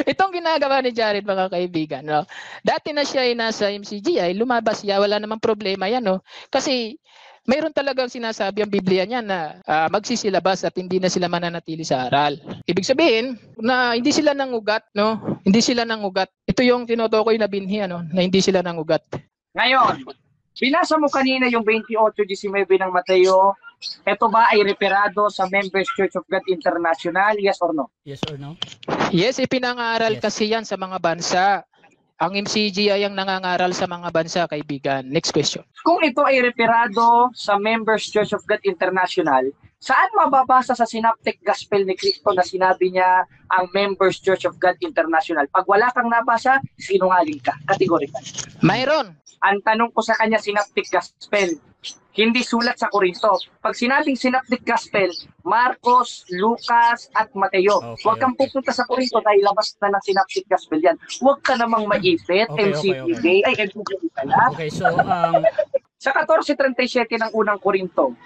Itong ginagawa ni Jared, mga kaibigan, no? Dati na siya ay nasa MCGI, lumabas siya, wala namang problema yan, no? Kasi mayroon talagang sinasabi ang Biblia niya na magsisilabas at hindi na sila mananatili sa aral. Ibig sabihin na hindi sila nangugat, no? Hindi sila nangugat. Ito yung tinutukoy na binhi, ano, na hindi sila nangugat. Ngayon, binasa mo kanina yung 28:19 ng Mateo. Ito ba ay referado sa Members Church of God International? Yes or no? Yes or no? Yes, ipinangaral Yes. kasi yan sa mga bansa. Ang MCGI ang nangangaral sa mga bansa, kaibigan. Next question. Kung ito ay referado sa Members Church of God International, saan mababasa sa Synoptic Gospel ni Cristo na sinabi niya ang Members Church of God International? Pag wala kang nabasa, sinungaling ka. Categorical. Mayroon. Ang tanong ko sa kanya, Synoptic Gospel, hindi sulat sa Korinto. Pag sinabing Synoptic Gospel, Marcos, Lucas, at Mateo. Okay, Huwag kang pupunta sa Korinto dahil labas na ng Synoptic Gospel yan. Huwag ka namang maipit, MCGA, ay MCGA pala. Okay, so Sa 14:37 ng unang Korinto,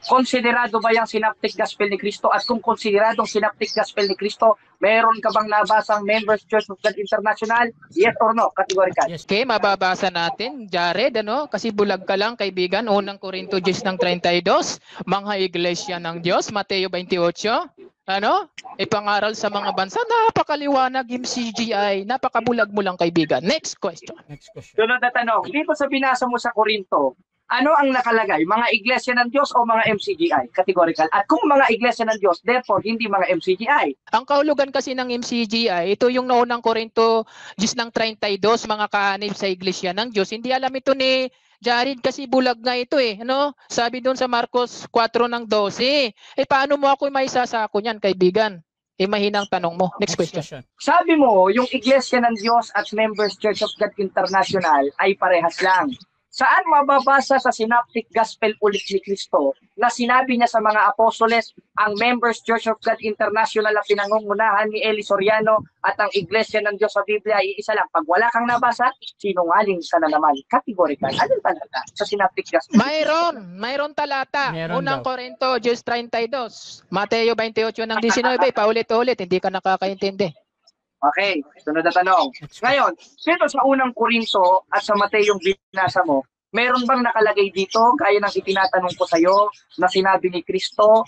konsiderado ba yung Synoptic Gospel ni Cristo? At kung konsideradong Synoptic Gospel ni Cristo, meron ka bang nabasang Members Church of God International? Yes or no? Categorical. yes. Okay, mababasa natin, Jared, ano? Kasi bulag ka lang, kaibigan. Unang Korinto 10:32, mga iglesia ng Diyos, Mateo 28. Ano? Ipangaral sa mga bansa. Napakaliwanag, MCGI. Napakabulag mo lang, kaibigan. Next question. Next question. Sunod na tanong, dito sa binasa mo sa Korinto, ano ang nakalagay? Mga iglesia ng Diyos o mga MCGI? Categorical. At kung mga iglesia ng Diyos, therefore, hindi mga MCGI. Ang kahulugan kasi ng MCGI, ito yung noong Korinto 10:32, mga kaanib sa iglesia ng Diyos. Hindi alam ito ni Jared kasi bulag nga ito eh. Ano? Sabi doon sa Marcos 4:12. Paano mo ako maisasako niyan, kaibigan? Mahinang tanong mo. Next question. Sabi mo, yung iglesia ng Diyos at Members Church of God International ay parehas lang. Saan mababasa sa Synoptic Gospel ulit ni Cristo na sinabi niya sa mga apostoles, ang Members Church of God International na pinangungunahan ni Eli Soriano at ang Iglesia ng Diyos sa Biblia ay isa lang. Pag wala kang nabasa, sinungaling ka na naman. Categorical. Anong talata sa Synoptic Gospel? Mayroon talata. Meron Unang daw. Korinto 10:32. Mateo 28:19. Paulit-ulit. Hindi ka nakakaintindi. Okay, sunod na tanong. Ngayon, dito sa unang Korinto at sa Mateyong binasa mo, meron bang nakalagay dito, gaya ng itinatanong ko sa iyo, na sinabi ni Cristo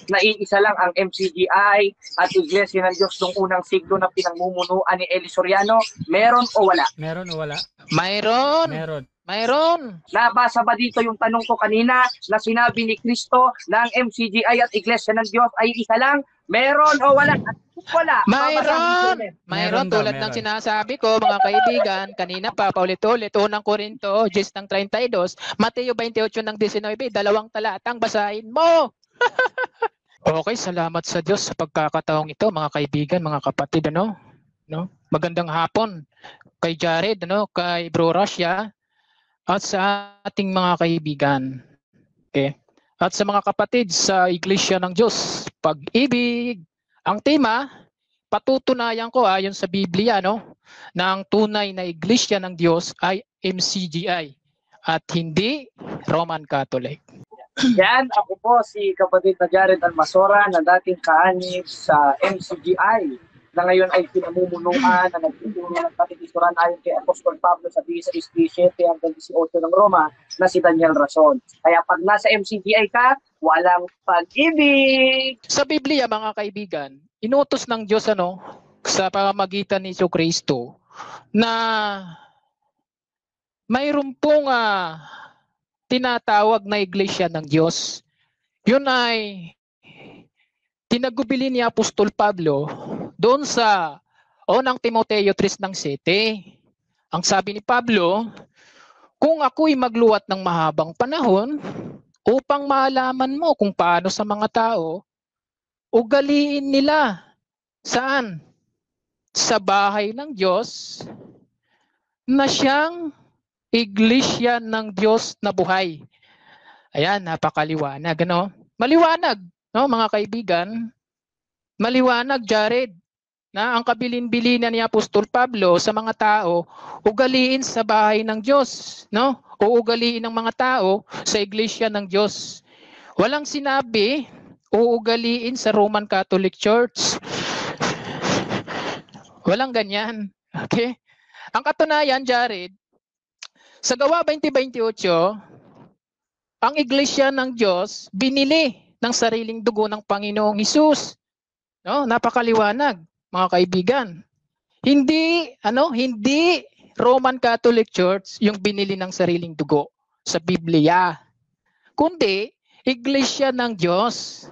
na iisa lang ang MCGI at Iglesia ng Diyos noong unang siglo na pinangmumunuan ni Eli Soriano? Meron o wala? Meron o wala? Mayroon. Nabasa ba dito yung tanong ko kanina na sinabi ni Cristo na ang MCGI at Iglesia ng Diyos ay isa lang? Meron o wala? Wala. Mayroon tulad ng sinasabi ko, mga kaibigan, kanina pa, paulit-ulit, unang Korinto 10:32, Mateo 28:19, dalawang talatang basahin mo. Okay, salamat sa Diyos sa pagkakataong ito, mga kaibigan, mga kapatid, ano? No? Magandang hapon kay Jared, ano, kay Bro Russia, at sa ating mga kaibigan. Okay? At sa mga kapatid sa Iglesia ng Diyos, pag-ibig. Ang tema, patutunayan ko ayon sa Biblia, no, na ang tunay na Iglesia ng Diyos ay MCGI at hindi Roman Catholic. Yan, ako po si kapatid na Jared Almasora na dating kaanib sa MCGI na ngayon ay pinamumunuan na nagtuturo ng katekisuran ayon kay Apostol Pablo sa 16:17 hanggang 18 ng Roma na si Daniel Rason. Kaya pag nasa MCGI ka, walang pag-ibig. Sa Biblia, mga kaibigan, inutos ng Diyos, ano, sa pamamagitan ni Jesucristo na mayroon pong tinatawag na Iglesia ng Diyos. Yun ay tinagubili ni Apostol Pablo doon sa unang Timoteo 3:7. Ang sabi ni Pablo, kung ako'y magluwat ng mahabang panahon upang maalaman mo kung paano sa mga tao ugaliin nila. Saan? Sa bahay ng Diyos na siyang Iglesia ng Diyos na buhay. Ayan, napakaliwanag, ano? Maliwanag, no, mga kaibigan? Maliwanag, Jared, na ang kabilin-bilinan ni Apostol Pablo sa mga tao, ugaliin sa bahay ng Diyos, no? O ugaliin ng mga tao sa Iglesia ng Diyos. Walang sinabi, uugaliin sa Roman Catholic Church. Walang ganyan. Okay? Ang katunayan, Jared, sa Gawa 20:28, ang iglesia ng Diyos binili ng sariling dugo ng Panginoong Hesus. No, napakaliwanag, mga kaibigan. Hindi Roman Catholic Church yung binili ng sariling dugo sa Biblia, kundi iglesia ng Diyos.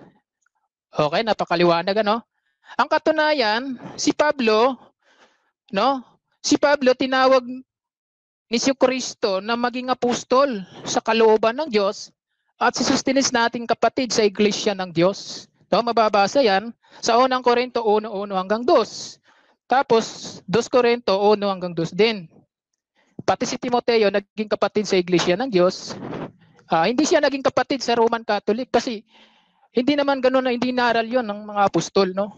Okay, napakaliwanag, ano? Ang katunayan, si Pablo tinawag ni Kristo na maging apostol sa kalooban ng Diyos at si Sostenes nating kapatid sa iglesia ng Diyos. No, mababasa yan sa 1 Korinto 1:1 hanggang 2. Tapos 2 Korinto 1 hanggang 2 din. Pati si Timoteo naging kapatid sa iglesia ng Diyos. Hindi siya naging kapatid sa Roman Catholic kasi hindi naman ganoon, na hindi naral 'yon ng mga apostol, no?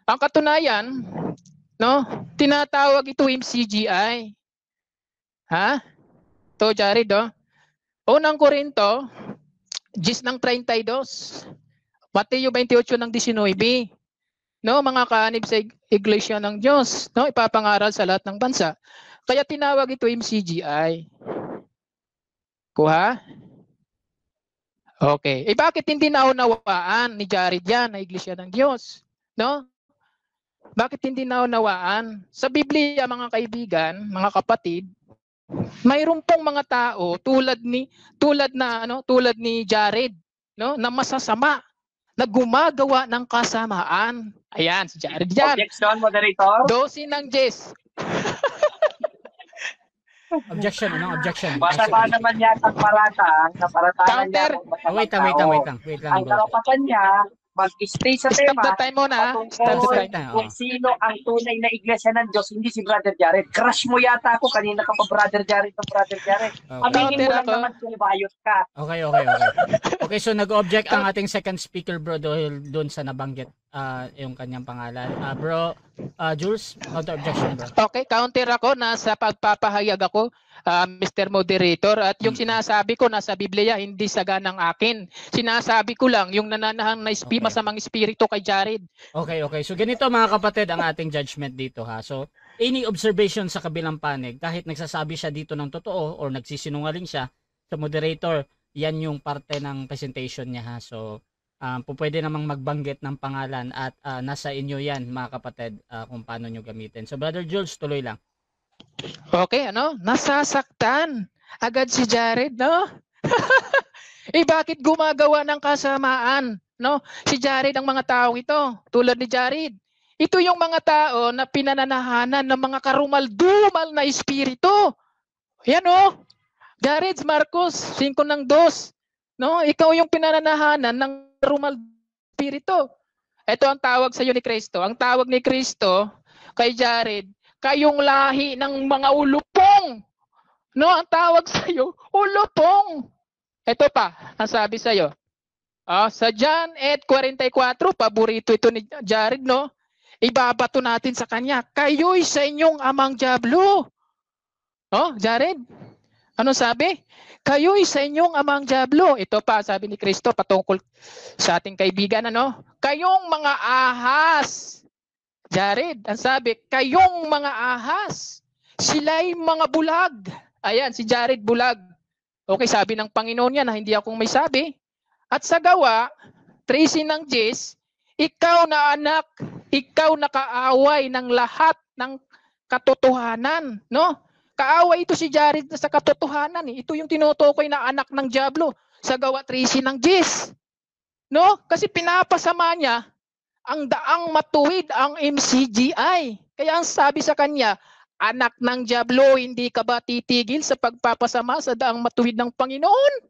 Ang katunayan, no, tinatawag ito MCGI. To Jared, 1 Korinto 10:32, Mateo 28:19, no, mga kaanib sa iglesia ng Diyos, no, ipapangaral sa lahat ng bansa. Kaya tinawag ito MCGI. Kuha? Okay. Bakit hindi naunawaan ni Jared yan na iglesia ng Diyos? No? Bakit hindi naunawaan? Sa Biblia, mga kaibigan, mga kapatid, mayroon pong mga tao tulad ni Jared, no, na masasama, na gumagawa ng kasamaan. Ayan, si Jared yan. Objection, moderator. Dosin ng Jess. Objection, objection? Masama naman yata ang paratang, na paratangan niya. Wait lang. Ang karapatan niya, mag-stay sa tema. Stop the time muna. Kung sino ang tunay na iglesia ng Diyos, hindi si Brother Jared. Crush mo yata ako. Kanina ka pa Brother Jared. Okay. Aminin mo lang naman kung bayot ka. Okay. Okay, so nag-object ang ating second speaker, bro, dahil doon sa nabanggit yung kanyang pangalan. Bro, Jules, counter objection, bro. Okay, counter ako. Nasa pagpapahayag ako, Mr. Moderator. At yung sinasabi ko nasa Biblia, hindi saganang akin. Sinasabi ko lang yung nananahang na masamang espiritu kay Jared. Okay. So ganito, mga kapatid, ang ating judgment dito, ha. So, any observation sa kabilang panig, kahit nagsasabi siya dito ng totoo or nagsisinungaling siya sa moderator, yan yung parte ng presentation niya, ha. So, pwede namang magbanggit ng pangalan at nasa inyo yan, mga kapatid, kung paano nyo gamitin. So, Brother Jules, tuloy lang. Okay, nasasaktan agad si Jared, no? Bakit gumagawa ng kasamaan, no? Si Jared, ang mga tao ito, tulad ni Jared. Ito yung mga tao na pinananahanan ng mga karumal-dumal na espiritu. Yan, Jared, Marcos 5:2. No, ikaw yung pinananahanan ng karumal espiritu. Ito ang tawag sa iyo ni Kristo. Ang tawag ni Kristo kay Jared, kayong lahi ng mga ulupong. No, ang tawag sa iyo, ulupong. Ito pa, ang sabi sa iyo. Sa John 8:44, paborito ito ni Jared, no? Ibabato natin sa kanya, kayo'y sa inyong amang diablo. Jared, ano sabi? Kayo'y sa inyong amang diablo. Ito pa, sabi ni Kristo patungkol sa ating kaibigan, kayong mga ahas. Jared, ang sabi, kayong mga ahas, sila'y mga bulag. Ayan, si Jared bulag. Okay, sabi ng Panginoon yan na hindi akong may sabi. At sa Gawa, 13:10, ikaw na anak, ikaw na kaaway ng lahat ng katotohanan. No? Kaaway ito si Jared sa katotohanan. Ito yung tinutukoy na anak ng diablo sa Gawa 13:10. No? Kasi pinapasama niya ang daang matuwid ang MCGI. Kaya ang sabi sa kanya, anak ng diablo, hindi ka ba titigil sa pagpapasama sa daang matuwid ng Panginoon?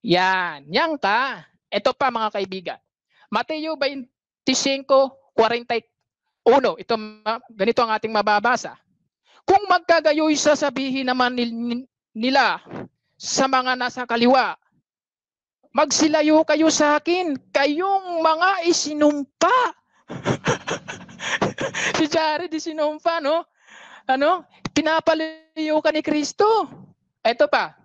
Yan ka. Ito pa, mga kaibigan. Mateo 25:41. Ganito ang ating mababasa. Kung magkagayoy sasabihin naman nila sa mga nasa kaliwa, magsilayo kayo sa akin, kayong mga isinumpa. Si Jared isinumpa, no? Pinapalayo ka ni Kristo. Ito pa.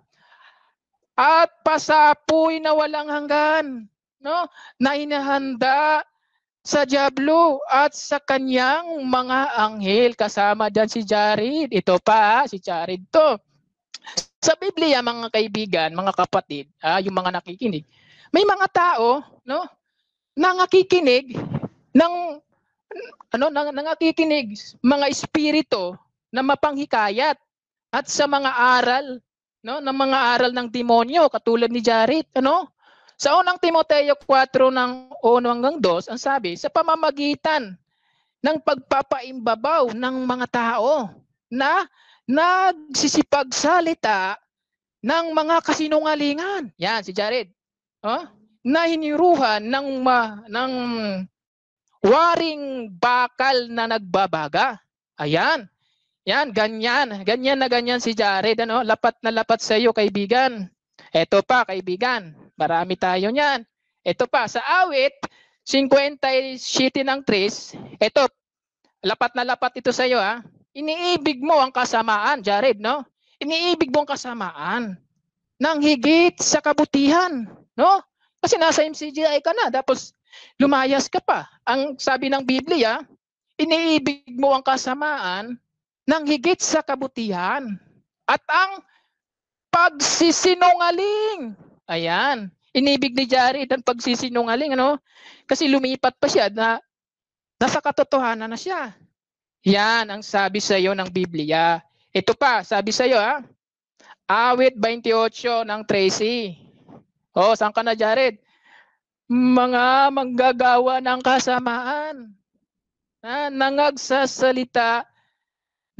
At pasapoy na walang hanggan, no? Na inahanda sa diablo at sa kanyang mga anghel. Kasama dyan si Jared. Ito pa, si Jared to. Sa Biblia, mga kaibigan, mga kapatid, yung mga nakikinig, may mga tao, no, na nakikinig ng nangakikinig mga espiritu na mapanghikayat at sa mga aral, no, ng mga aral ng demonyo katulad ni Jared, ano? Sa unang Timoteo 4 ng 1 hanggang 2, ang sabi, sa pamamagitan ng pagpapaimbabaw ng mga tao na nagsisipagsalita ng mga kasinungalingan. Yan, si Jared. Na hiniruhan ng waring bakal na nagbabaga. Ayan. Yan, ganyan. Ganyan si Jared. Ano? Lapat na lapat sa iyo, kaibigan. Ito pa, kaibigan. Marami tayo niyan. Ito pa, sa awit, 57 ng 3, ito, lapat na lapat ito sa iyo. Iniibig mo ang kasamaan, Jared, no? Iniibig mo ang kasamaan ng higit sa kabutihan, no? Kasi nasa MCGI ka na, tapos lumayas ka pa. Ang sabi ng Biblia, iniibig mo ang kasamaan ng higit sa kabutihan at ang pagsisinungaling. Ayan, inibig ni Jared ang pagsisinungaling, ano? Kasi lumipat pa siya na nasa katotohanan na siya. Yan ang sabi sa iyo ng Biblia. Ito pa, sabi sa iyo, awit 28 ng 13. Saan ka na, Jared? Mga manggagawa ng kasamaan, nangagsasalita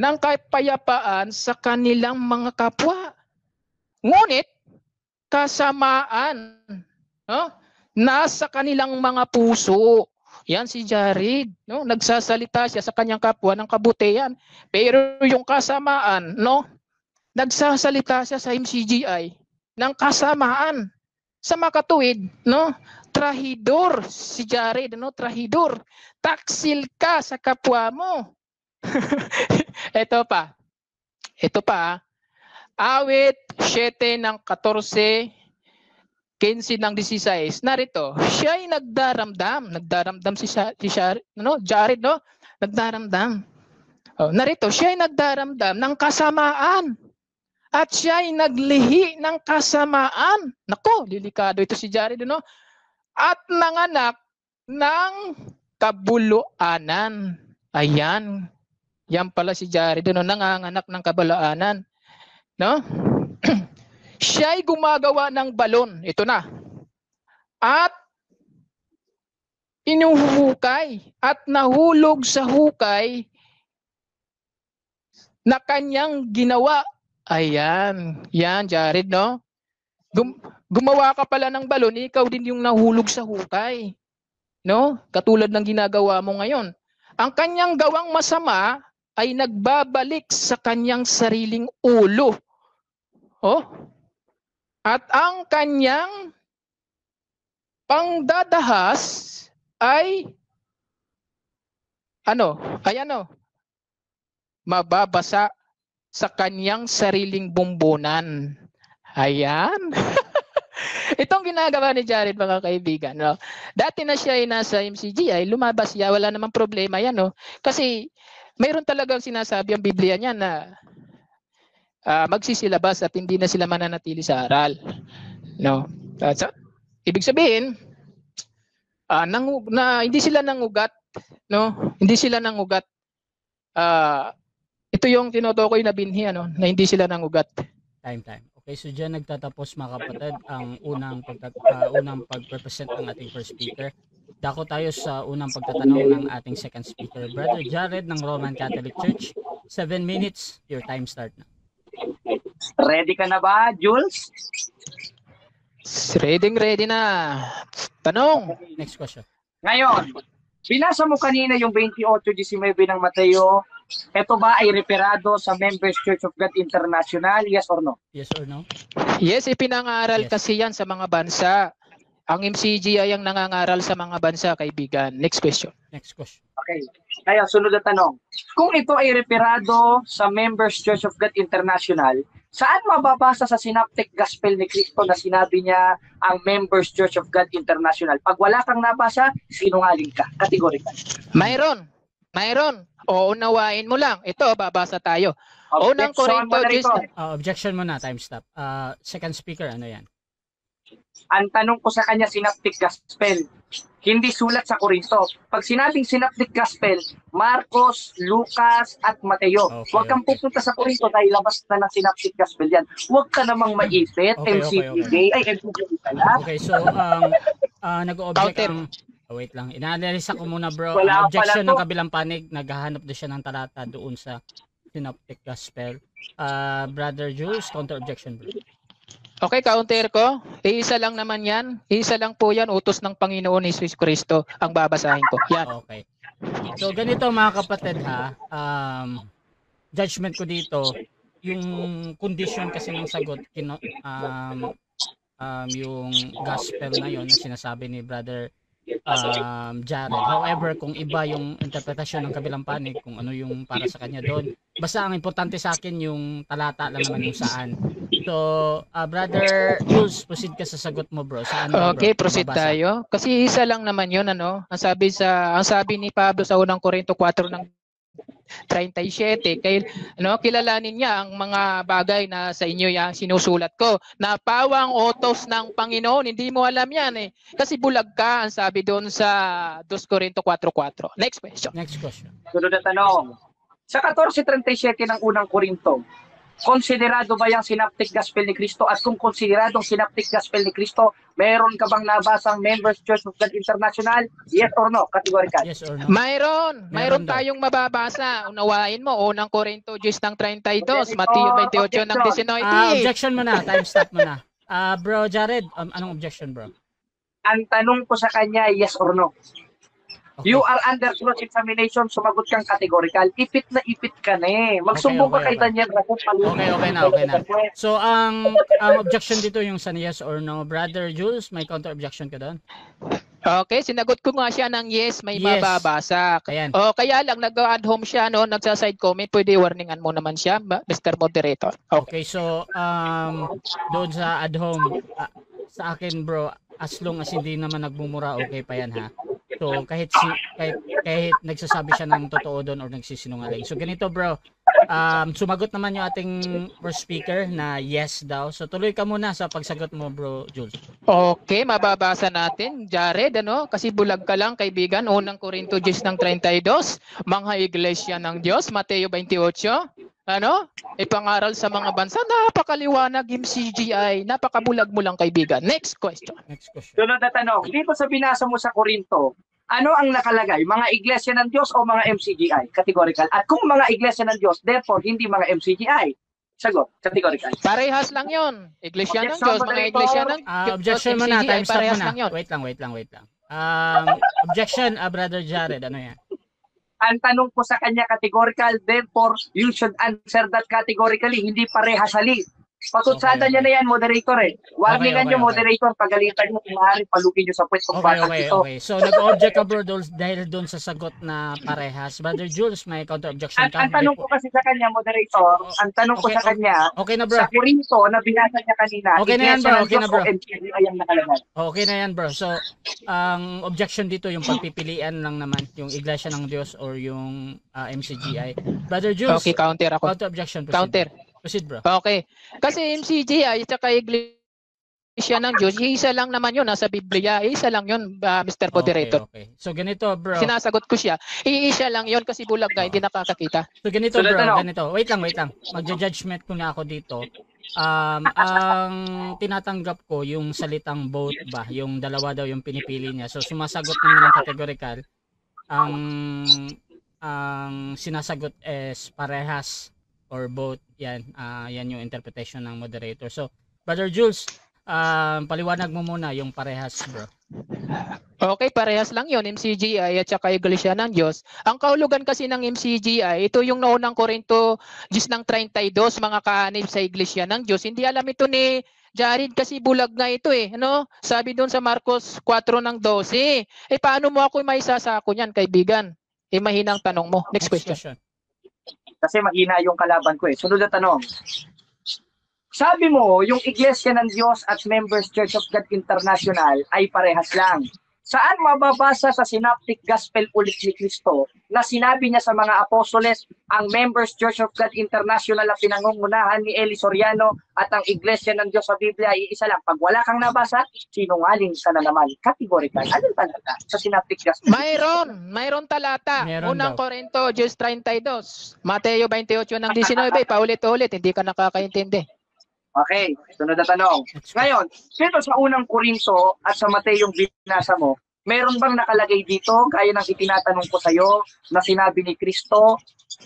ng kapayapaan sa kanilang mga kapwa. Ngunit, kasamaan, no? Nasa kanilang mga puso. Yan si Jared, no? Nagsasalita siya sa kanyang kapwa ng kabutihan. Pero yung kasamaan, no? Nagsasalita siya sa MCGI ng kasamaan. Sa makatuwid, no? Trahidor si Jared, no? Trahidor. Taksil ka sa kapwa mo. Ito pa. Awit 7 ng 14, 15 ng 16. Narito, siya ay nagdaramdam si Jared, no? Nagdaramdam. Narito, siya ay nagdaramdam ng kasamaan at siya ay naglihi ng kasamaan. Nako, delikado ito si Jared, no? At nanganak ng kabuluanan. Ayan. Yan pala si Jared, no? Nanganganak ng kabuluanan. No? Siya ay gumagawa ng balon. Ito na. At inuhukay at nahulog sa hukay na kanyang ginawa. Ayan. Yan, Jared, no? Gumawa ka pala ng balon, ikaw din yung nahulog sa hukay. No? Katulad ng ginagawa mo ngayon. Ang kanyang gawang masama ay nagbabalik sa kanyang sariling ulo. At ang kanyang pangdadahas ay mababasa sa kanyang sariling bumbunan. Ayan. Itong ginagawa ni Jared, mga kaibigan, no? Dati na siya ay nasa MCGI, lumabas siya, wala namang problema yan, no? Kasi mayroon talagang sinasabi ang Biblia niya na magsisilabas at hindi na sila mananatili sa aral. No? Ibig sabihin, hindi sila nangugat, no? Hindi sila nangugat. Ito yung tinutukoy na binhi, na hindi sila nangugat. Time. Okay, so dyan nagtatapos, mga kapatid, ang unang pag-represent ng ating first speaker. Dako tayo sa unang pagtatanong ng ating second speaker, Brother Jared ng Roman Catholic Church. 7 minutes, your time start na. Ready ka na ba, Jules? Ready na. Tanong. Next question. Ngayon, binasa mo kanina yung 28:19 ng Mateo. Ito ba ay referado sa Members Church of God International? Yes or no? Yes or no? Yes, ipinangaral kasi yan sa mga bansa. Ang MCGI ang nangangaral sa mga bansa, kaibigan. Next question. Okay. Kaya sunod na tanong. Kung ito ay referado sa Members Church of God International, Saan mababasa sa Synoptic Gospel ni Cristo na sinabi niya ang Members Church of God International? Pag wala kang nabasa, sinungaling ka. Categorical. Mayroon. O unawain mo lang. Ito, babasa tayo. Unang Korinto, objection muna, time stop. Second speaker, ano yan? Ang tanong ko sa kanya, Synoptic Gospel, hindi sulat sa Korinto. Pag sinabing Synoptic Gospel, Marcos, Lucas, at Mateo. Huwag kang pupunta sa Korinto dahil labas na ng Synoptic Gospel yan. Huwag ka namang maipit, MCPJ, ay MCPJ pala. Okay, so, nag-object ang... wait lang, inaanalisa ko muna bro. Wala ang objection pala ng kabilang panig, naghahanap doon siya ng talata doon sa Synoptic Gospel. Brother Jules, counter-objection bro. Okay, counter ko. Iisa lang naman yan. Iisa lang po yan. Utos ng Panginoon Jesus Cristo ang babasahin ko. Yan. Okay. So, ganito mga kapatid ha. Judgment ko dito, yung condition kasi ng sagot, yung gospel na yun na sinasabi ni Brother Jared. However, kung iba yung interpretasyon ng kabilang panig, kung ano yung para sa kanya doon, basta ang importante sa akin yung talata lang naman yung saan. So, Brother Jules, proceed ka sa sagot mo bro. Saan bro? Okay, proceed tayo. Kasi isa lang naman yun, ano? Ang sabi ni Pablo sa unang Korinto 4 ng 37, kilalanin niya ang mga bagay na sa inyo yung sinusulat ko. Na pawang utos ng Panginoon, hindi mo alam yan eh. Kasi bulag ka, ang sabi doon sa 2 Korinto 4:4. Next question. Sunod na tanong. Sa 14:37 ng unang Korinto, konsiderado ba yung Synoptic Gospel ni Cristo? At kung konsideradong Synoptic Gospel ni Cristo, meron ka bang nabasang Members Church of God International? Yes or no? Categorical. Yes or no? Mayroon tayong mababasa. Unawain mo, unang Korinto 10:32, Mateo 28 ng 19. Objection mo na, time stop mo na. Bro Jared, anong objection bro? Ang tanong ko sa kanya, yes or no? Okay. You are under cross-examination, sumagot kang categorical. Ipit na ipit ka na eh. Magsumbong ka kay Daniel Ragot. Okay na. So, ang objection dito yung sa yes or no. Brother Jules, may counter-objection ka doon? Okay, sinagot ko nga siya ng yes, may mababasa. Ayan. Kaya lang nag-add home siya, no? Nagsa-side comment, pwede warningan mo naman siya, Mr. Moderator. Okay, so, doon sa add home, sa akin bro, as long as hindi naman nagmumura, okay pa yan ha. So kahit nagsasabi siya ng totoo doon or nagsisinungaling. So ganito bro, sumagot naman yung ating first speaker na yes daw. So tuloy ka muna sa pagsagot mo bro Jules. Okay, mababasa natin. Jared, kasi bulag ka lang kaibigan. Unang Korinto 10:32, mga iglesia ng Diyos, Mateo 28. Ipangaral sa mga bansa, napakaliwanag MCGI, napakabulag mo lang kaibigan. Next question. Sunod na tanong, dito sa binasa mo sa Korinto, ano ang nakalagay? Mga iglesia ng Diyos o mga MCGI? Categorical. At kung mga iglesia ng Diyos, therefore hindi mga MCGI. Sagot, categorical. Parehas lang yon. Iglesia ng Diyos, mga iglesia ng Diyos, objection mo na, time stop mo na. Yun. Wait lang. Objection, Brother Jared, ano yan? Ang tanong ko sa kanya categorical, therefore you should answer that categorically, hindi parehas hali. Patutsada niya na yan, moderator eh. Warningan niyo, moderator, pagalitan niyo, kung maaari, palukin niyo sa pwestong batang ito. Okay. So, nag-object ka bro dahil doon sa sagot na parehas. Brother Jules, may counter-objection ka? Ang tanong ko kasi sa kanya, moderator, okay na bro. Sa Korinto, na binasa niya kanina, okay na yan bro. Okay na yan bro. So, ang objection dito, yung pagpipilian lang naman, yung iglesia ng Diyos or yung MCGI. Brother Jules, okay, counter ako. Counter-objection. Proceed bro. Okay. Kasi MCGI at saka iglesia ng Diyos, isa lang naman yun nasa Biblia. Isa lang yun, Mr. Moderator. Okay. So ganito bro. Sinasagot ko siya. Isa lang yun kasi bulag ka, hindi nakakakita. So ganito bro, ganito. Wait lang. Magja-judgment ko na ako dito. Ang tinatanggap ko yung salitang both ba, yung dalawa daw yung pinipili niya. So sumasagot naman ng categorical. Ang sinasagot is parehas or both. Yan yung interpretation ng moderator. So Brother Jules, paliwanag mo muna yung parehas bro. Okay, parehas lang yun, MCGI at saka iglesia ng Diyos. Ang kahulugan kasi ng MCGI, ito yung naunang Korinto 10:32, mga kaanib sa iglesia ng Diyos. Hindi alam ito ni Jared kasi bulag nga ito eh. Sabi doon sa Marcos 4:12. Paano mo ako maisasako niyan, kaibigan? Mahinang tanong mo. Next question. Kasi mahina yung kalaban ko eh. Sunod na tanong. Sabi mo, yung Iglesia ng Diyos at Members Church of God International ay parehas lang. Saan mababasa sa Synoptic Gospel ulit ni Cristo na sinabi niya sa mga apostoles, ang Members Church of God International na pinangungunahan ni Eli Soriano at ang Iglesia ng Diyos sa Biblia ay isa lang. Pag wala kang nabasa, sinungaling ka na naman. Categorical. Ano talaga sa Synoptic Gospel? Mayroon talata. Meron Unang daw. Korinto, 10:32. Mateo 28 ng 19, paulit-ulit, hindi ka nakakaintindi. Okay, sunod na tanong. Ngayon, dito sa unang Korinto at sa Mateo yung binasa mo, meron bang nakalagay dito, gaya ng itinatanong ko sa iyo, na sinabi ni Cristo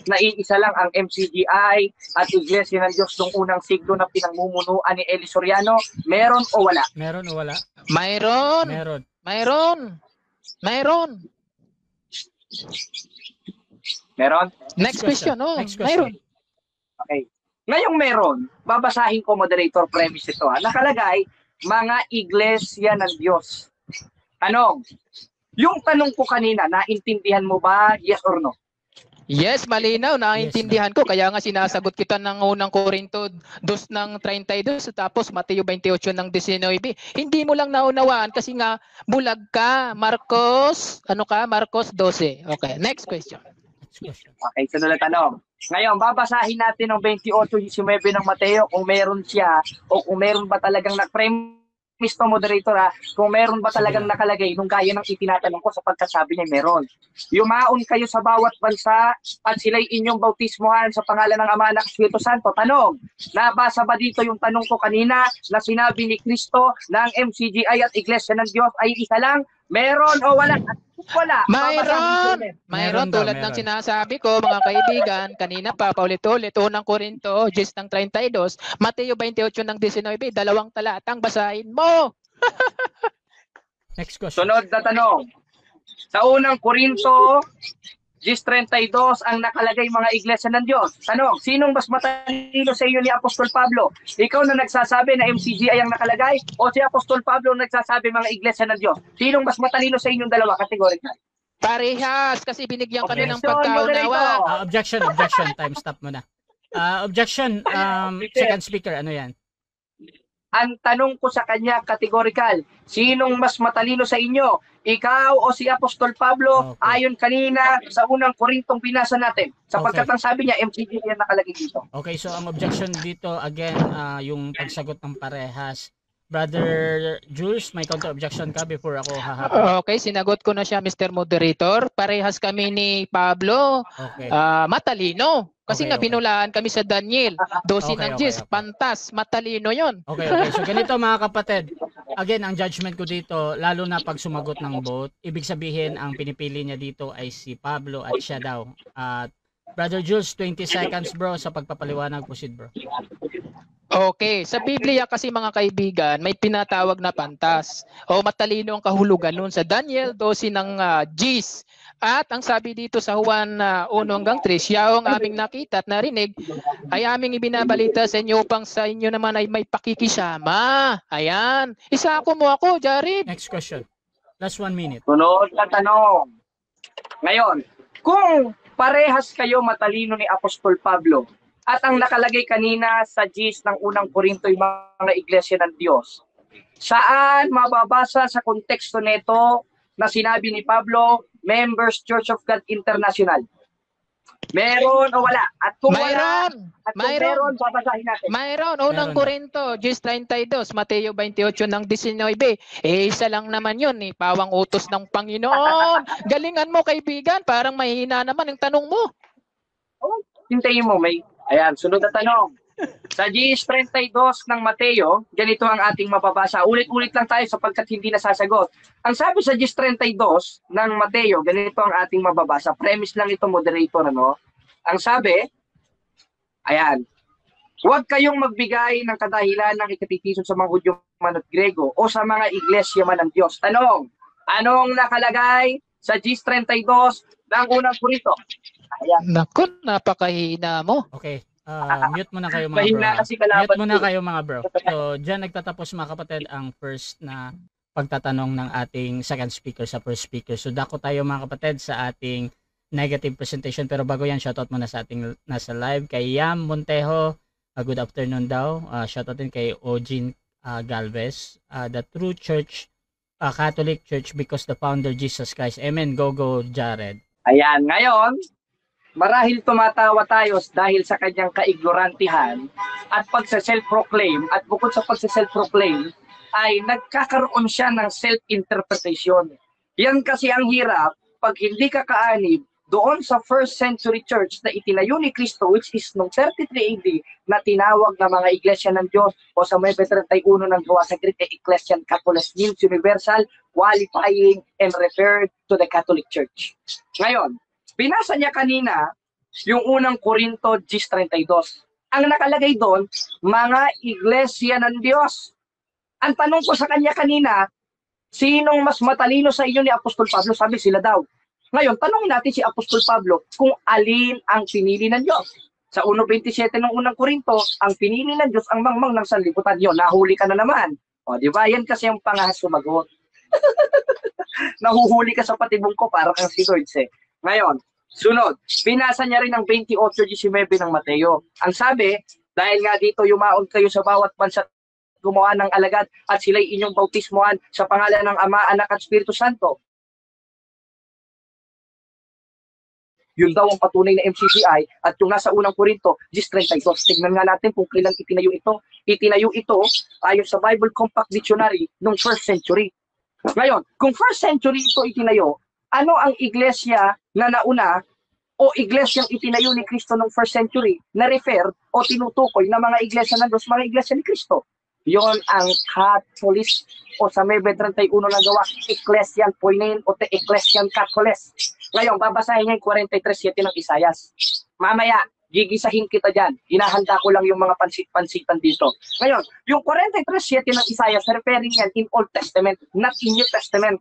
na iisa lang ang MCGI at Iglesia ng Diyos noong unang siglo na pinangmumunuan ni Eli Soriano? Meron o wala? Meron o wala? Mayroon. Meron. Mayroon. Meron? Next question. Oh, Next question. mayroon. Okay. Ngayong meron, babasahin ko moderator premise ito. Nakalagay, mga iglesia ng Diyos. Tanong, yung tanong ko kanina, naintindihan mo ba? Yes or no? Yes, malinaw. Naintindihan ko. Kaya nga sinasagot kita ng unang Korinto 2 ng 32 tapos Mateo 28 ng 19. Hindi mo lang naunawaan kasi nga bulag ka. Marcos 12. Okay, next question. Okay, sunod na tanong. Ngayon, babasahin natin ng 28-19 ng Mateo kung meron siya o kung meron ba talagang na-premise to moderator kung meron ba talagang nakalagay nung gaya ng itinatanong ko sapagkat sabi niya meron. Yumaon kayo sa bawat bansa at sila'y inyong bautismohan sa pangalan ng Ama, Anak, Espiritu Santo. Tanong, nabasa ba dito yung tanong ko kanina na sinabi ni Cristo na ang MCGI at Iglesia ng Diyos ay isa lang? Meron o wala? Wala. Mayroon tulad ng sinasabi ko mga kaibigan, kanina pa paulit-ulit, unang Korinto 10 ng 32, Mateo 28 ng 19, dalawang talatang basahin mo. Next question. Sunod na tanong. Sa unang Korinto 10:32 ang nakalagay mga iglesia ng Diyos. Tanong, sinong mas matalino sa iyo ni Apostol Pablo? Ikaw na nagsasabi na MCG ay ang nakalagay o si Apostol Pablo nagsasabi mga iglesia ng Diyos? Sinong mas matalino sa inyong dalawa? Categorical. Parehas kasi binigyan ka Objection, ng pagkaunawa. Objection. Time stop muna. Objection. Second speaker, ano yan? Ang tanong ko sa kanya, categorical, sinong mas matalino sa inyo? Ikaw o si Apostol Pablo? Okay. Ayon kanina sa unang Korintong binasa natin. Sapagkat ang sabi niya, MCG yan nakalagay dito. Okay, so ang objection dito, again, yung pagsagot ng parehas. Brother Jules, may counter-objection ka before ako hahapon? Okay, sinagot ko na siya, Mr. Moderator. Parehas kami ni Pablo. Okay. Matalino. Kasi Okay, nga okay. binulaan kami sa Daniel. 12 ng Okay. 10, pantas. Matalino yon. Okay. So ganito mga kapatid. Again, ang judgment ko dito, lalo na pag sumagot ng vote, ibig sabihin ang pinipili niya dito ay si Pablo at siya daw. At Brother Jules, 20 seconds bro sa pagpapaliwanag. Proceed bro. Okay, sa Biblia kasi mga kaibigan, may tinatawag na pantas o matalino ang kahulugan nun sa Daniel 12 ng Gs. At ang sabi dito sa Juan 1 hanggang 3, siya ang aming nakita at narinig ay aming ibinabalita sa inyo upang sa inyo naman ay may pakikisama. Ayan. Isako mo ako, Jared. Next question. Last 1 minute. Sunod na tanong. Ngayon, kung parehas kayo matalino ni Apostol Pablo at ang nakalagay kanina sa Gs ng unang Korinto yung mga iglesia ng Diyos, saan mababasa sa konteksto nito na sinabi ni Pablo, Members Church of God International? Meron o wala? At kung wala, at kung meron, babasahin natin. Mayroon. Unang Korinto, 10:32, Mateo 28 ng 19. Isa lang naman yun, pawang utos ng Panginoon. Galingan mo, kaibigan. Parang mahina naman ang tanong mo. Oh, hintayin mo, may. Ayan, sunod na tanong. Sa Gs32 ng Mateo, ganito ang ating mababasa. Ulit-ulit lang tayo sapagkat hindi nasasagot. Ang sabi sa Gs32 ng Mateo, ganito ang ating mababasa. Premise lang ito, moderator, ano? Ang sabi, ayan, huwag kayong magbigay ng kadahilan ng ikatitisun sa mga Hudyo man at Grego o sa mga iglesia man ng Diyos. Tanong, anong nakalagay sa Gs32 ng unang Korinto? Ayan. Naku, napakahina mo. Okay. Mute muna kayo mga Mahina bro. kasi kalaban Mute muna ko. kayo mga bro. So, dyan nagtatapos mga kapatid ang first na pagtatanong ng ating second speaker sa first speaker. So, dako tayo mga kapatid sa ating negative presentation. Pero bago yan, shoutout muna sa ating nasa live kay Yam Montejo, good afternoon daw. Shoutout din kay Eugene Galvez. The true church, Catholic Church because the founder Jesus Christ. Amen. Go Jared. Ayan, ngayon, marahil tumatawa tayo dahil sa kanyang kaignorantihan at pagsa-self-proclaim, at bukod sa pagsa-self-proclaim, ay nagkakaroon siya ng self-interpretation. Yan kasi ang hirap pag hindi ka kaanib doon sa first century church na itinayo ni Cristo, which is noong 33 AD, na tinawag na mga iglesia ng Diyos, o sa may 31 ng gawa sa Greek, Ecclesian Catholic means universal, qualifying, and referred to the Catholic Church. Ngayon, binasa niya kanina yung unang Korinto 10:32. Ang nakalagay doon, mga iglesia ng Diyos. Ang tanong ko sa kanya kanina, sinong mas matalino sa inyo ni Apostol Pablo? Sabi sila daw. Ngayon, tanongin natin si Apostol Pablo kung alin ang pinili ng Diyos. Sa 1:27 ng unang Korinto, ang pinili ng Diyos ang mangmang ng sanlibutan. Yun, nahuli ka na naman. O, di ba? Yan kasi ang pangahas sumagot. Nahuhuli ka sa patibong ko, parang ang si Lord eh. Ngayon, sunod, binasa niya rin ang 28:19 ng Mateo. Ang sabi, dahil nga dito yumaon kayo sa bawat bansa gumawa ng alagad at sila'y inyong bautismohan sa pangalan ng Ama, Anak at Espiritu Santo. Yun daw ang patunay na MCGI at yung nasa unang Korinto 10:32. Tignan nga natin kung kailan itinayo ito. Itinayo ito ayon sa Bible Compact Dictionary noong 1st century. Ngayon, kung 1st century ito itinayo, ano ang iglesia na nauna o iglesyang itinayo ni Kristo noong 1st century na refer o tinutukoy na mga iglesia ng Diyos, mga iglesia ni Kristo? Yon ang Catholic o sa may 31 ng gawa, Ecclesian Poinen o the Ecclesian Catholic. Ngayon, babasahin niya yung 43:7 ng Isayas. Mamaya, gigisahin kita dyan. Hinahanda ko lang yung mga pansit-pansitan dito. Ngayon, yung 43:7 ng Isayas, referring yan in Old Testament, not in New Testament.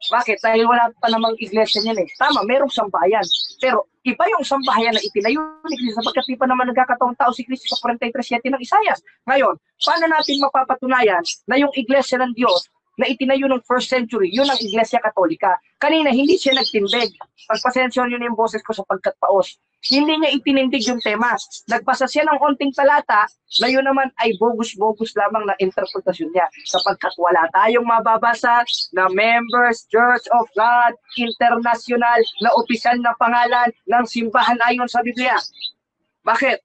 Bakit? Dahil wala pa namang iglesia niyan eh. Tama, merong sambahayan. Pero iba yung sambahayan na itinayo ni Kristo sapagkat di pa naman nagkakataong tao si Kristo sa 43:7 ng Isayas. Ngayon, paano natin mapapatunayan na yung iglesia ng Diyos na itinayo ng 1st century, yun ang Iglesia Katolika? Kanina, hindi siya nagtindig. Pagpasensyon yun yung boses ko sa pagkatpaos. Hindi niya itinindig yung tema. Nagpasa siya ng onting talata na yun naman ay bogus-bogus lamang na interpretasyon niya. Sapagkat wala tayong mababasa na Members Church of God International na opisyal na pangalan ng simbahan ayon sa Biblia. Bakit?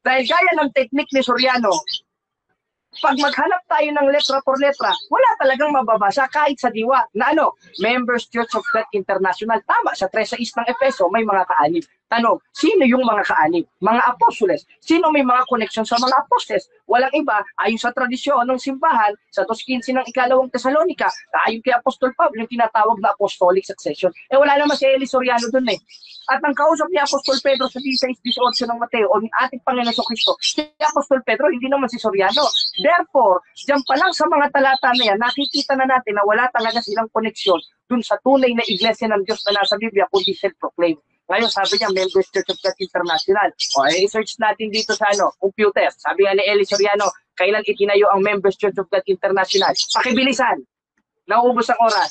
Dahil gaya ng teknik ni Soriano, pag maghanap tayo ng letra por letra, wala talagang mababasa kahit sa diwa na ano, Members Church of God International. Tama, sa 3:6 ng Efeso may mga kaanib. Tanong, sino yung mga kaanib? Mga apostoles. Sino may mga koneksyon sa mga apostoles? Walang iba, ayon sa tradisyon ng simbahan, sa 2:15 ng ikalawang Tesalonika, ayon kay Apostol Pablo, yung tinatawag na apostolic succession. Eh wala naman si Eli Soriano dun eh. At ang kausap ni Apostol Pedro sa 16:18 ng Mateo o ni ating Panginoon Kristo, si Apostol Pedro, hindi naman si Soriano. Therefore, diyan pa lang sa mga talata na yan, nakikita na natin na wala talaga silang koneksyon dun sa tunay na iglesia ng Diyos na nasa Biblia, kundi self-proclaim. Ngayon, sabi niya, Members Church of God International. O, i-search natin dito sa computer. Sabi nga ni Eli Soriano, kailan itinayo ang Members Church of God International? Pakibilisan. Nauubos ang oras.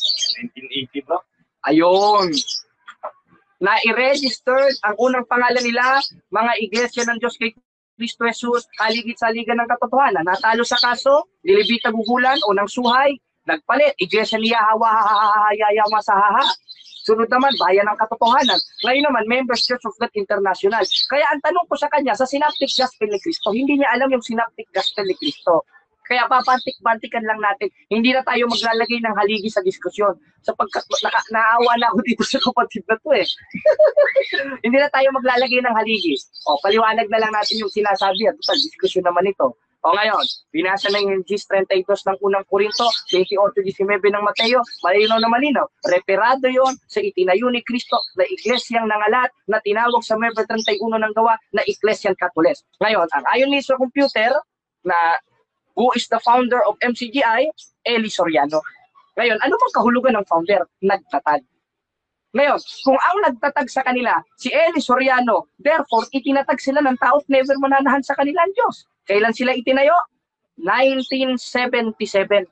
1980 bro. Ayun. Na-i-registered ang unang pangalan nila, mga iglesia ng Diyos kay Kristo Jesus, kaligid-saligan ng katotohanan. Natalo sa kaso, nilibita gugulan o ng suhay, nagpalit, iglesia niya hawa sa haha. Sunod naman, bayan ng katotohanan. Ngayon naman, Members Church of God International. Kaya ang tanong ko sa kanya, sa Synoptic Gospel ni Cristo, hindi niya alam yung Synoptic Gospel ni Cristo. Kaya papantik-bantikan lang natin, hindi na tayo maglalagay ng haligi sa diskusyon. Sapagkat naawa na ako dito sa kapatid na to eh. Hindi na tayo maglalagay ng haligi. O, paliwanag na lang natin yung sinasabi at sa diskusyon naman ito. O ngayon, binasa na yung 10:32 ng unang Korinto, 28:19 ng Mateo, malinaw na malinaw. Referado yon sa itinayo ni Kristo na iglesyang nangalat na tinawag sa Member 31 ng gawa na Ecclesian Catholic. Ngayon, ang ayon ni sa computer na who is the founder of MCGI, Eli Soriano. Ngayon, ano bang kahulugan ng founder? Nagtatag. Ngayon, kung ang nagtatag sa kanila, si Eli Soriano, therefore, itinatag sila ng tao't never mananahan sa kanilang Diyos. Kailan sila itinayo? 1977.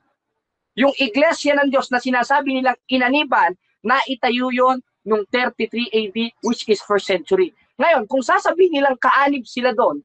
Yung iglesia ng Diyos na sinasabi nilang inaniban, naitayo yun noong 33 AD, which is 1st century. Ngayon, kung sasabihin nilang kaanib sila doon,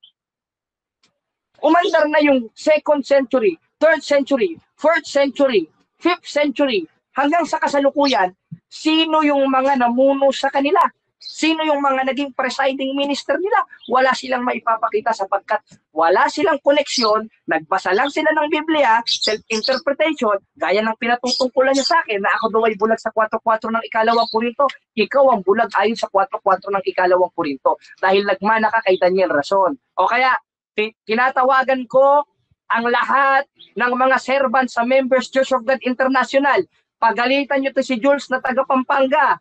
Umandar na yung 2nd century, 3rd century, 4th century, 5th century, hanggang sa kasalukuyan, sino yung mga namuno sa kanila? Sino yung mga naging presiding minister nila? Wala silang maipapakita sapagkat wala silang koneksyon, nagbasa lang sila ng Biblia, self-interpretation, gaya ng pinatutungkulan niya sa akin na ako daw ay bulag sa 4.4 ng ikalawang Korinto, ikaw ang bulag ayon sa 4.4 ng ikalawang Korinto dahil nagmana ka kay Daniel Rason. O kaya, tinatawagan ko ang lahat ng mga servants sa Members Church of God International. Pagalitan nyo to si Jules na taga Pampanga.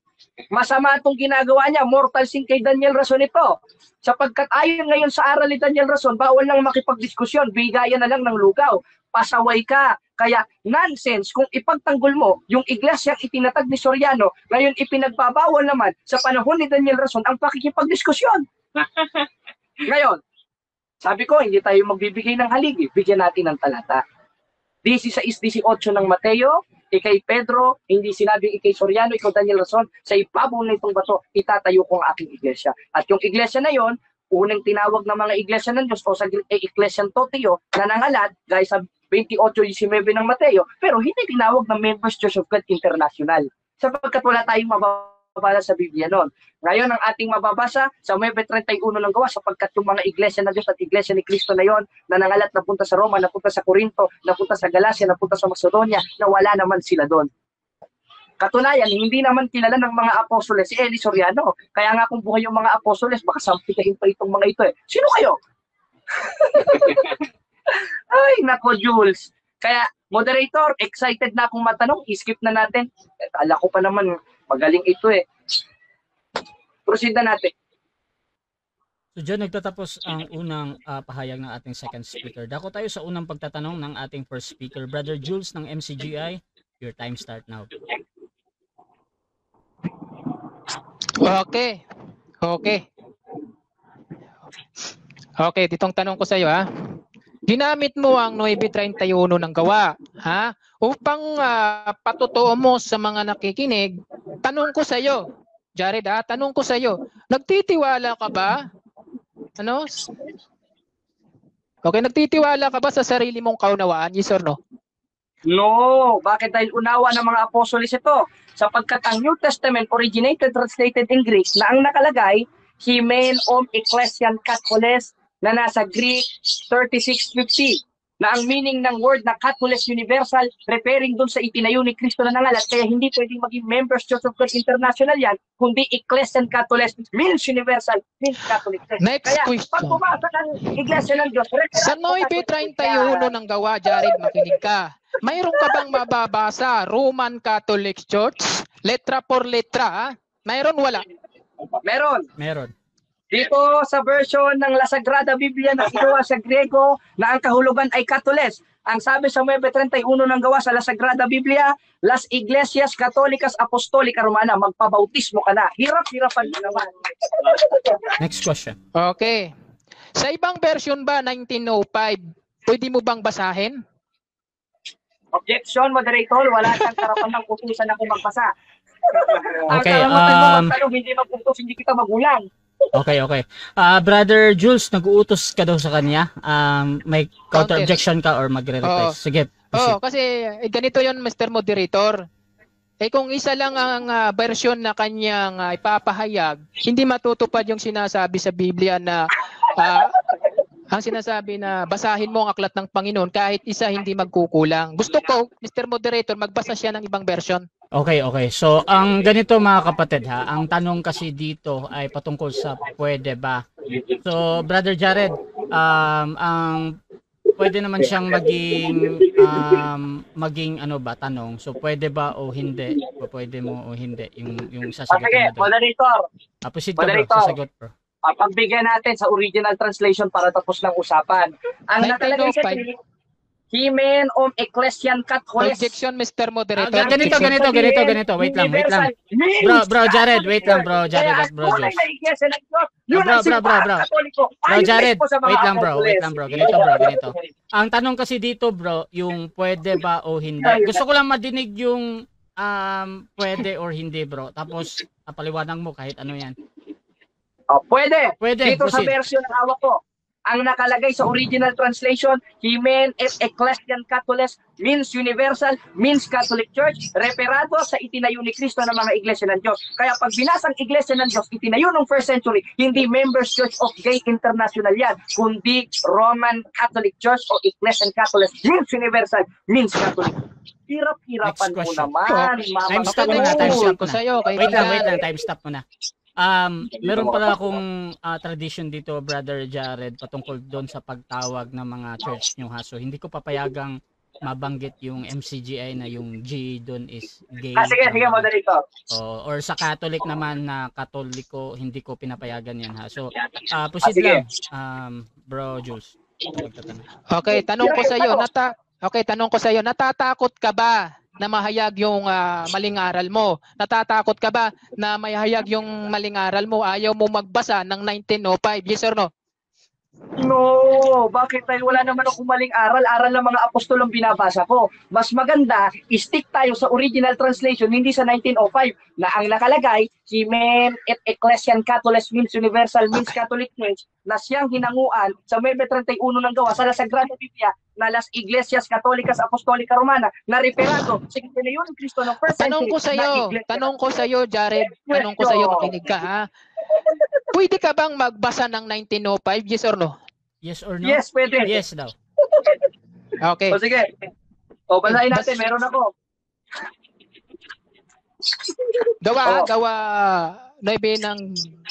Masama itong ginagawa niya, mortal sin kay Daniel Rason ito. Sapagkat ayon ngayon sa aral ni Daniel Rason, bawal lang makipagdiskusyon, bigayan na lang ng lugaw, pasaway ka. Kaya nonsense kung ipagtanggol mo yung iglesyang itinatag ni Soriano, ngayon ipinagbabawal naman sa panahon ni Daniel Rason ang pakikipagdiskusyon. Ngayon, sabi ko, hindi tayo magbibigay ng haligi, bigyan natin ng talata. 16:18 ng Mateo, ikay Pedro, hindi sinabing ikay Soriano, ikaw Daniel Rason, sa ibabaw na itong bato, itatayo ko ang aking iglesia. At yung iglesia na yon, unang tinawag ng mga iglesia ng Diyos o sa Ecclesian Toteo, na nangalat, gaya sa 28:19 ng Mateo, pero hindi tinawag ng Members Church of God International. Sapagkat wala tayong mababasa sa Biblia noon. Ngayon, ang ating mababasa sa 9:31 ng Gawa, sapagkat yung mga iglesia ng Diyos at iglesia ni Kristo na yon, na nangalat napunta sa Roma, napunta sa Corinto, napunta sa Galacia, napunta sa Macedonia, na wala naman sila doon. Katunayan, hindi naman kilala ng mga apostoles si Eli Soriano. Kaya nga kung buhay yung mga apostoles, baka sampikahin pa itong mga ito eh. Sino kayo? Ay, nako Jules. Kaya, moderator, excited na akong matanong, skip na natin. Kala ko pa naman, magaling ito eh. Proceed na natin. So dyan nagtatapos ang unang pahayag ng ating second speaker. Dako tayo sa unang pagtatanong ng ating first speaker. Brother Jules ng MCGI, your time start now. Okay. Okay, ditong tanong ko sa iyo ha. Ginamit mo ang 9:31 ng Gawa, ha? Upang patutuo mo sa mga nakikinig. Tanong ko sa iyo, Jared, ha? Tanong ko sa iyo, nagtitiwala ka ba? Ano? Okay, nagtitiwala ka ba sa sarili mong kaunawaan? Yes or no? No. Bakit? Dahil unawa ng mga apostoles ito. Sapagkat ang New Testament originated, translated in Greek, na ang nakalagay, Hymen Ecclesian Katholes, na nasa Greek 3650. Na ang meaning ng word na Katholes Universal, referring dun sa itinayo ni Kristo na nangalat, kaya hindi pwedeng maging Members Church of God International yan, kundi Ecclesian Katholes means Universal, means Catholic. Next kaya, question. pag bumasa ng Iglesia ng Diyos, Sa 9:31 ng Gawa, Jared, makinig ka. Mayroon ka bang mababasa Roman Catholic Church? Letra por letra, ha? Mayroon, wala? Meron. Dito sa version ng La Sagrada Biblia na ginawa sa Grego na ang kahulugan ay Katoles. Ang sabi sa 9:31 ng Gawa sa La Sagrada Biblia, Las Iglesias Católicas Apostolica Romana, magpabautismo ka na. Hirap-hirapan mo naman. Next question. Okay. Sa ibang version ba, 1905, pwede mo bang basahin? Objection, moderator. Wala siyang karapan ng utusan ako magbasa. Okay, Ang karapatan mo magtanong, hindi mag-utos, hindi kita magulang. Okay. Brother Jules, nag-uutos ka daw sa kanya. May counter-objection ka or magre-reply? Sige. Kasi ganito yon, Mr. Moderator. Kung isa lang ang version na kanyang ipapahayag, hindi matutupad yung sinasabi sa Biblia na ang sinasabi na basahin mo ang aklat ng Panginoon kahit isa hindi magkukulang. Gusto ko, Mr. Moderator, magbasa siya ng ibang version. Okay. So, ang ganito mga kapatid ha, ang tanong kasi dito ay patungkol sa pwede ba. So, Brother Jared, ang pwede naman siyang maging ano ba, tanong. So, pwede ba o hindi? Pwede mo o hindi yung sasagutin na doon. Moderator. Proceed ka bro, sasagot bro. Pagbigyan natin sa original translation para tapos ng usapan. Ang nakalagay sa Hymen Ecclesian Katholes. Objection, Mr. Moderator. Ganito. Wait lang. Bro, Jared, wait lang, bro. Jared, bro, Jules. Bro, Jared, wait lang, bro. Ganito. Ang tanong kasi dito, bro, yung pwede ba o hindi. Gusto ko lang madinig yung pwede or hindi, bro. Tapos, paliwanag mo kahit ano yan. Pwede. Dito proceed. Sa version ng hawak ko. Ang nakalagay sa original translation, Hymen et Ecclesiam Catholicos means universal, means Catholic Church, referado sa itinayo ni Kristo ng mga iglesia ng Diyos. Kaya pag binasang iglesia ng Diyos, itinayo ng first century, hindi Members Church of Gay International yan, kundi Roman Catholic Church o Ecclesiam Catholicos means universal, means Catholic. Hirap-hirapan mo naman. Time stop na, time stop ko sa'yo. Wait lang, time stop mo na. Meron pala akong tradition dito, Brother Jared, patungkol doon sa pagtawag ng mga church nyo ha. So hindi ko papayagang mabanggit yung MCGI na yung G doon is gay. Sige, moderator. Or sa Catholic naman na Katoliko, hindi ko pinapayagan yan ha. So, proceed lang, Bro Jules. Okay, tanong ko sa iyo, natatakot ka ba na mahayag yung maling aral mo? Natatakot ka ba na mahayag yung maling aral mo? Ayaw mo magbasa ng 1905? Yes or no? No, bakit? Dahil wala naman akong maling aral. Aral ng mga apostol ang binabasa ko. Mas maganda, stick tayo sa original translation, hindi sa 1905, na ang nakalagay, Hymen et Ecclesiam Catholicos means universal, means Catholic Church, na siyang hinanguan sa May 31 ng gawa sa La Sagrada Biblia na Las Iglesias Católicas Apostolica Romana na referado sa itinayo ni Kristo ng first century. Tanong ko sa iyo, Jared, makinig ka ha. Pwede ka bang magbasa ng 1905? Yes or no? Yes or no? Yes, pwede. Yes daw. Okay. O sige. O, basahin natin. Meron ako. Gawa 9 ng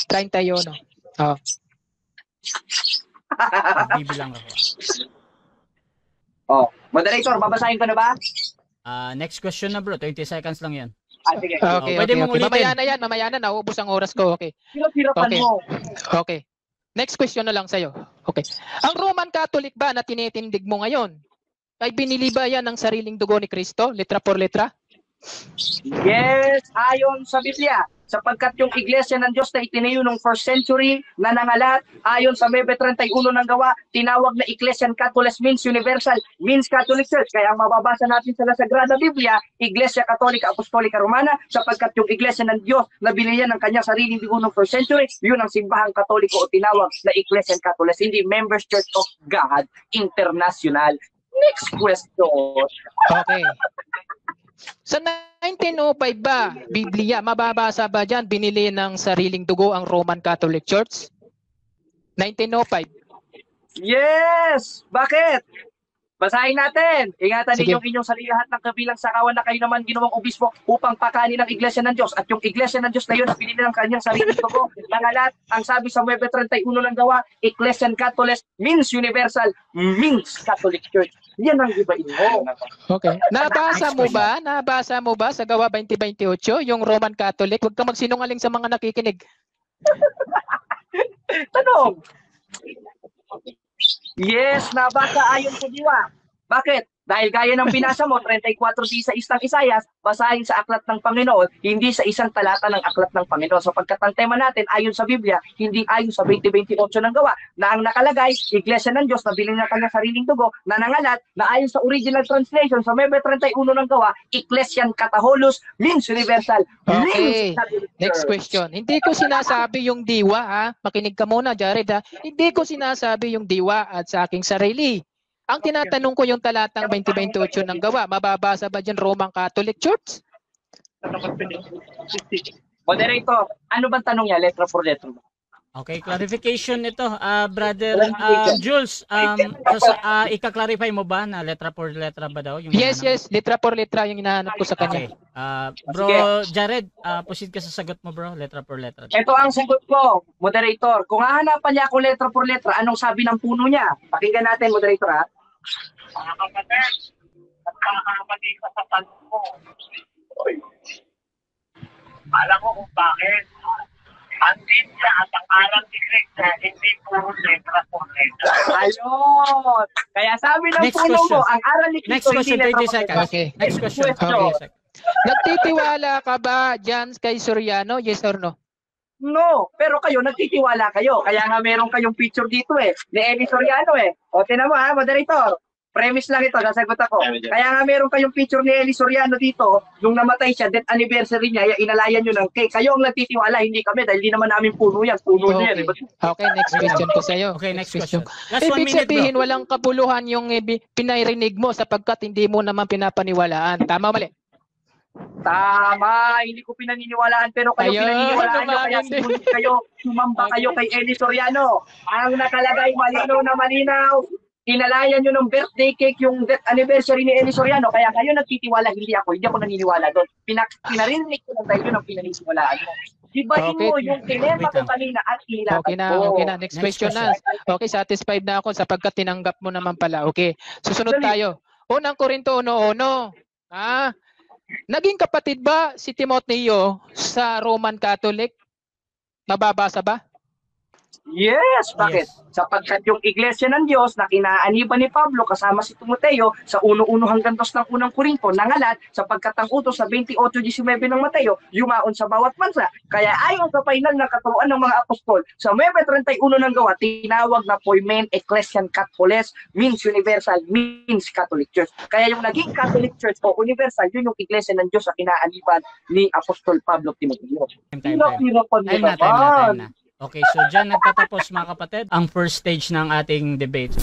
31. Oh. Bibilang ako. Oh, moderator, babasahin ko na ba? Next question na bro, 20 seconds lang yan. Sige. Okay, pwede mong ulitin. Mamaya na, nauubos ang oras ko. Okay. Hirap-hirapan mo. Okay. Next question na lang sa'yo. Okay. Ang Roman Catholic ba na tinitindig mo ngayon, ay binili ba yan ng sariling dugo ni Kristo, letra por letra? Yes, ayon sa Biblia. Sapagkat yung iglesia ng Diyos na itinayo ng first century na nangalat, ayon sa May 31 ng gawa, tinawag na Ecclesiam Catholicos means universal, means Catholic Church. Kaya ang mababasa natin sa La Sagrada Biblia, Iglesia Católica Apostolica Romana, sapagkat yung iglesia ng Diyos na binigyan ng kanyang sariling dugo ng first century, yun ang simbahang Katoliko o tinawag na Ecclesiam Catholicos, hindi Members Church of God International. Next question. Okay. Sa 1905 ba, Biblia, mababasa ba dyan, binili ng sariling dugo ang Roman Catholic Church? 1905. Yes! Bakit? Basahin natin. Ingatan Sige. ninyong inyong sarili lahat ng kabilang sakawan na kayo naman ginawang obispo upang pakanin ng iglesia ng Diyos. At yung iglesia ng Diyos na yun, pinili ng kanyang sariling dugo. Nangalat, ang sabi sa Web 31 ng gawa, Ecclesiam Catholicos means universal, means Catholic Church. Yan ang ibahin mo. Okay. Nabasa mo ba sa gawa 2028 yung Roman Catholic? Huwag kang magsinungaling sa mga nakikinig. Tanong. Yes, nabasa ayon sa diwa. Bakit? Dahil gaya ng binasa mo, 34 sa isang Isayas, basahin sa aklat ng Panginoon, hindi sa isang talata ng aklat ng Panginoon. Sapagkat ang tema natin, ayon sa Biblia, hindi ayon sa 2028 ng gawa, na ang nakalagay, iglesia ng Diyos na bilhin na kanyang sariling dugo, na nangalat, na ayon sa original translation, sa May 31 ng gawa, Ecclesiam Catholicos means universal. Okay. Next question. Hindi ko sinasabi yung diwa, ha? Makinig ka muna, Jared, ha? Hindi ko sinasabi yung diwa at sa aking sarili. Ang tinatanong ko yung talatang 2028 ng gawa, mababasa ba dyan Roman Catholic Church? Moderator, ano bang tanong niya? Letra for letra ba? Okay, clarification ito. Brother Jules, ika-clarify mo ba na letra por letra ba daw? Yung yes, letra por letra yung hinahanap ko sa kanya. Okay. Bro Jared, proceed ka sa sagot mo bro, letra por letra. Ito ang sagot ko, moderator. Kung hahanapan niya ako letra por letra, anong sabi ng puno niya? Pakinggan natin, moderator, ha? Mga kapatid, nagkakamali ka sa tanong mo. Alam mo kung bakit? Ang Biblia at ang aral ni Kristo, hindi puro letra por letra. Ayun! Kaya sabi ng puno mo, ang aral ni Kristo, next question, 20 seconds. Okay. Next question. Okay. Nagtitiwala ka ba dyan kay Soriano? Yes or no? No, pero kayo, nagtitiwala kayo. Kaya nga meron kayong picture dito ni Eli Soriano O, tinan mo ha, moderator. Premise lang ito, sasagot ako. Kaya nga meron kayong picture ni Eli Soriano dito, nung namatay siya, death anniversary niya, inalayan nyo ng cake. Kayo ang nagtitiwala, hindi kami, dahil hindi naman namin puno yan. Puno niya. Okay. Okay, next question po sa'yo. Okay, next question. Last 1 Ibig minute, sabihin, bro. walang kapuluhan yung pinarinig mo sapagkat hindi mo naman pinapaniwalaan. Tama, mali? Tama, hindi ko pinaniniwalaan, pero kayo Ayun, pinaniniwalaan nyo, kaya naman, sumunod kayo, sumamba kayo kay Eli Soriano. Ang nakalagay malinaw na malinaw, inalayan nyo ng birthday cake yung death anniversary ni Eli Soriano, kaya kayo nagtitiwala, hindi ako naniniwala doon. Pinarinig ko lang dahil yun ang pinaniniwalaan mo. Ibahin Okay. mo yung tinema ko kanina at inilaban Okay na. Next question na. Okay, satisfied na ako sapagkat tinanggap mo naman pala. Okay, susunod tayo. Unang Korinto 1:1. Naging kapatid ba si Timoteo sa Roman Catholic? Mababasa ba? Yes, bakit? Yes. Sapagkat yung Iglesia ng Diyos na kinaaniban ni Pablo kasama si Timoteo sa 1:1 hanggang 2 ng unang Korinto nangalat sapagkat ang utos sa 28:19 ng Mateo yumaon sa bawat bansa. Kaya ayon sa final ng katuruan ng mga apostol sa 9:31 ng gawa, tinawag na Poimen Ecclesian Catholes, means universal, means Catholic Church. Kaya yung naging Catholic Church o universal, yun yung Iglesia ng Diyos sa kinaaniban ni Apostol Pablo Timoteo. Time na. Okay, so dyan nagtatapos mga kapatid ang first stage ng ating debate.